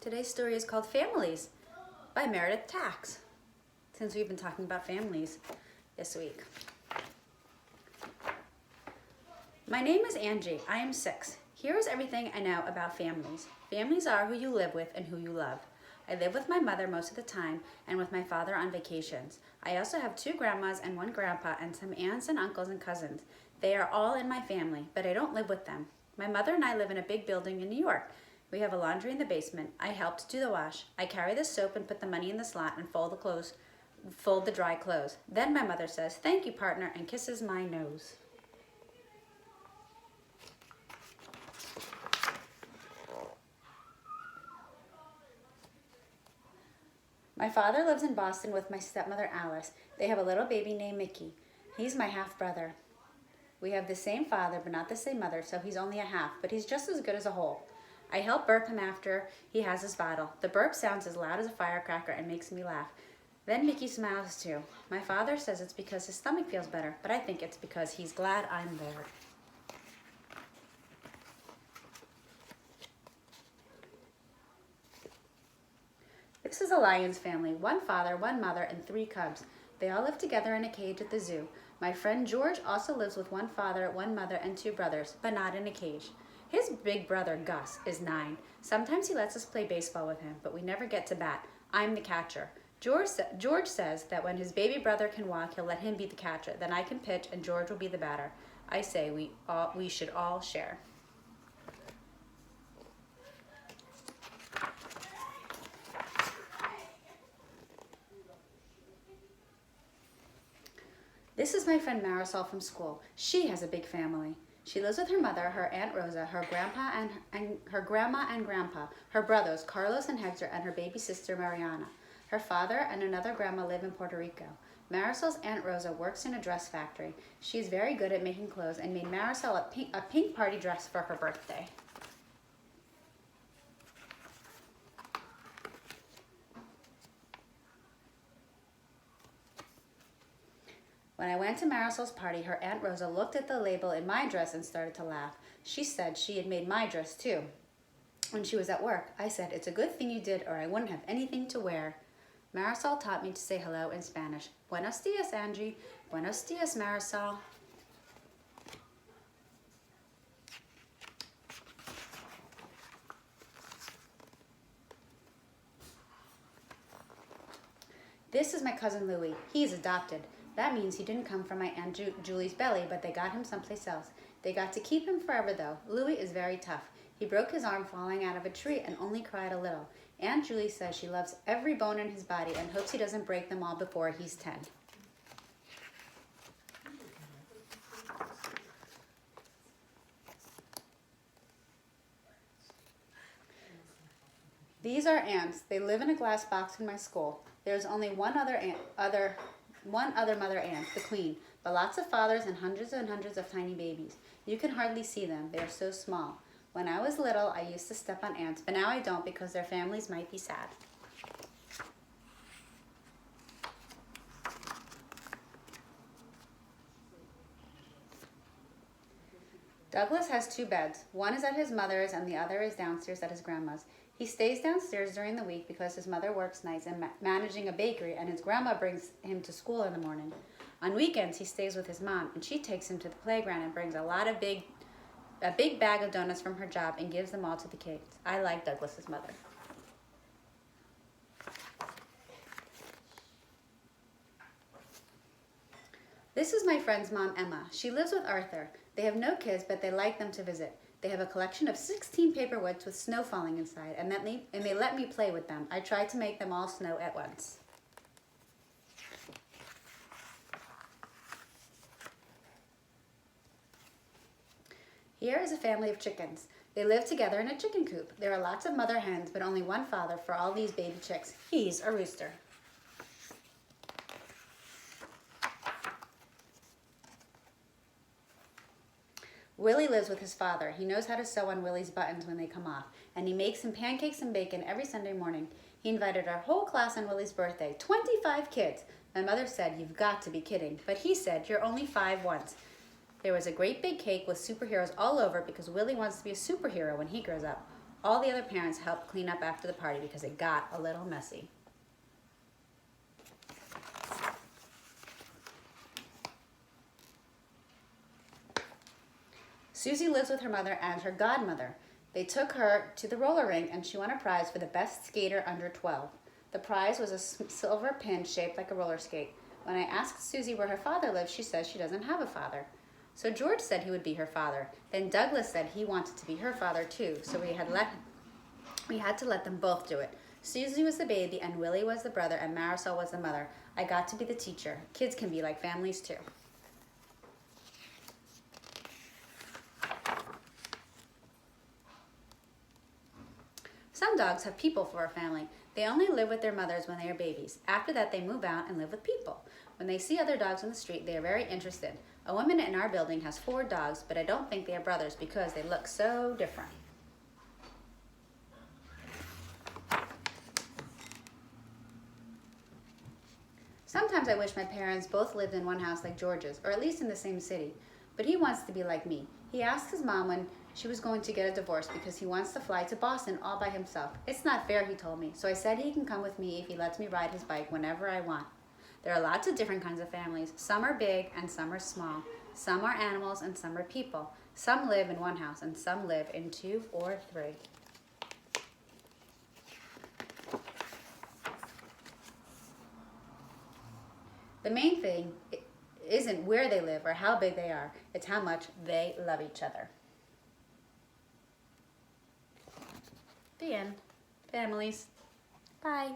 Today's story is called Families by Meredith Tax, since we've been talking about families this week. My name is Angie. I am 6. Here is everything I know about families. Families are who you live with and who you love. I live with my mother most of the time and with my father on vacations. I also have 2 grandmas and 1 grandpa and some aunts and uncles and cousins. They are all in my family, but I don't live with them. My mother and I live in a big building in New York. We have a laundry in the basement. I help to do the wash. I carry the soap and put the money in the slot and fold the dry clothes. Then my mother says, "Thank you, partner," and kisses my nose. My father lives in Boston with my stepmother Alice. They have a little baby named Mickey. He's my half-brother. We have the same father but not the same mother, so he's only a half, but he's just as good as a whole. I help burp him after he has his bottle. The burp sounds as loud as a firecracker and makes me laugh. Then Mickey smiles too. My father says it's because his stomach feels better, but I think it's because he's glad I'm there. This is a Lyons family, 1 father, 1 mother, and 3 cubs. They all live together in a cage at the zoo. My friend George also lives with 1 father, 1 mother, and 2 brothers, but not in a cage. His big brother, Gus, is 9. Sometimes he lets us play baseball with him, but we never get to bat. I'm the catcher. George says that when his baby brother can walk, he'll let him be the catcher. Then I can pitch and George will be the batter. I say we should all share. This is my friend Marisol from school. She has a big family. She lives with her mother, her Aunt Rosa, her grandpa and her grandma and grandpa, her brothers Carlos and Hector, and her baby sister Mariana. Her father and another grandma live in Puerto Rico. Marisol's Aunt Rosa works in a dress factory. She is very good at making clothes and made Marisol a pink party dress for her birthday. When I went to Marisol's party, her Aunt Rosa looked at the label in my dress and started to laugh. She said she had made my dress too when she was at work. I said, "It's a good thing you did or I wouldn't have anything to wear." Marisol taught me to say hello in Spanish. Buenos dias, Angie. Buenos dias, Marisol. This is my cousin Louie. He's adopted. That means he didn't come from my Aunt Julie's belly, but they got him someplace else. They got to keep him forever, though. Louie is very tough. He broke his arm falling out of a tree and only cried a little. Aunt Julie says she loves every bone in his body and hopes he doesn't break them all before he's 10. These are ants. They live in a glass box in my school. There's only one other mother ant, the queen, but lots of fathers and hundreds of tiny babies. You can hardly see them. They are so small. When I was little, I used to step on ants, but now I don't because their families might be sad. Douglas has 2 beds. One is at his mother's and the other is downstairs at his grandma's. He stays downstairs during the week because his mother works nights and managing a bakery, and his grandma brings him to school in the morning. On weekends, he stays with his mom, and she takes him to the playground and brings a big bag of donuts from her job and gives them all to the kids. I like Douglas's mother. This is my friend's mom, Emma. She lives with Arthur. They have no kids, but they like them to visit. They have a collection of 16 paperweights with snow falling inside, and they let me play with them. I tried to make them all snow at once. Here is a family of chickens. They live together in a chicken coop. There are lots of mother hens, but only 1 father for all these baby chicks. He's a rooster. Willie lives with his father. He knows how to sew on Willie's buttons when they come off, and he makes him pancakes and bacon every Sunday morning. He invited our whole class on Willie's birthday, 25 kids. My mother said, "You've got to be kidding," but he said, "You're only 5 once." There was a great big cake with superheroes all over because Willie wants to be a superhero when he grows up. All the other parents helped clean up after the party because it got a little messy. Susie lives with her mother and her godmother. They took her to the roller rink and she won a prize for the best skater under 12. The prize was a silver pin shaped like a roller skate. When I asked Susie where her father lives, she says she doesn't have a father. So George said he would be her father. Then Douglas said he wanted to be her father too, so we had to let them both do it. Susie was the baby and Willie was the brother and Marisol was the mother. I got to be the teacher. Kids can be like families too. Some dogs have people for a family. They only live with their mothers when they are babies. After that, they move out and live with people. When they see other dogs on the street, they are very interested. A woman in our building has 4 dogs, but I don't think they are brothers because they look so different. Sometimes I wish my parents both lived in one house like George's, or at least in the same city. But he wants to be like me. He asked his mom when she was going to get a divorce because he wants to fly to Boston all by himself. It's not fair, he told me, so I said he can come with me if he lets me ride his bike whenever I want. There are lots of different kinds of families. Some are big and some are small. Some are animals and some are people. Some live in one house and some live in 2 or 3. The main thing isn't where they live or how big they are. It's how much they love each other. The end. Families. Bye.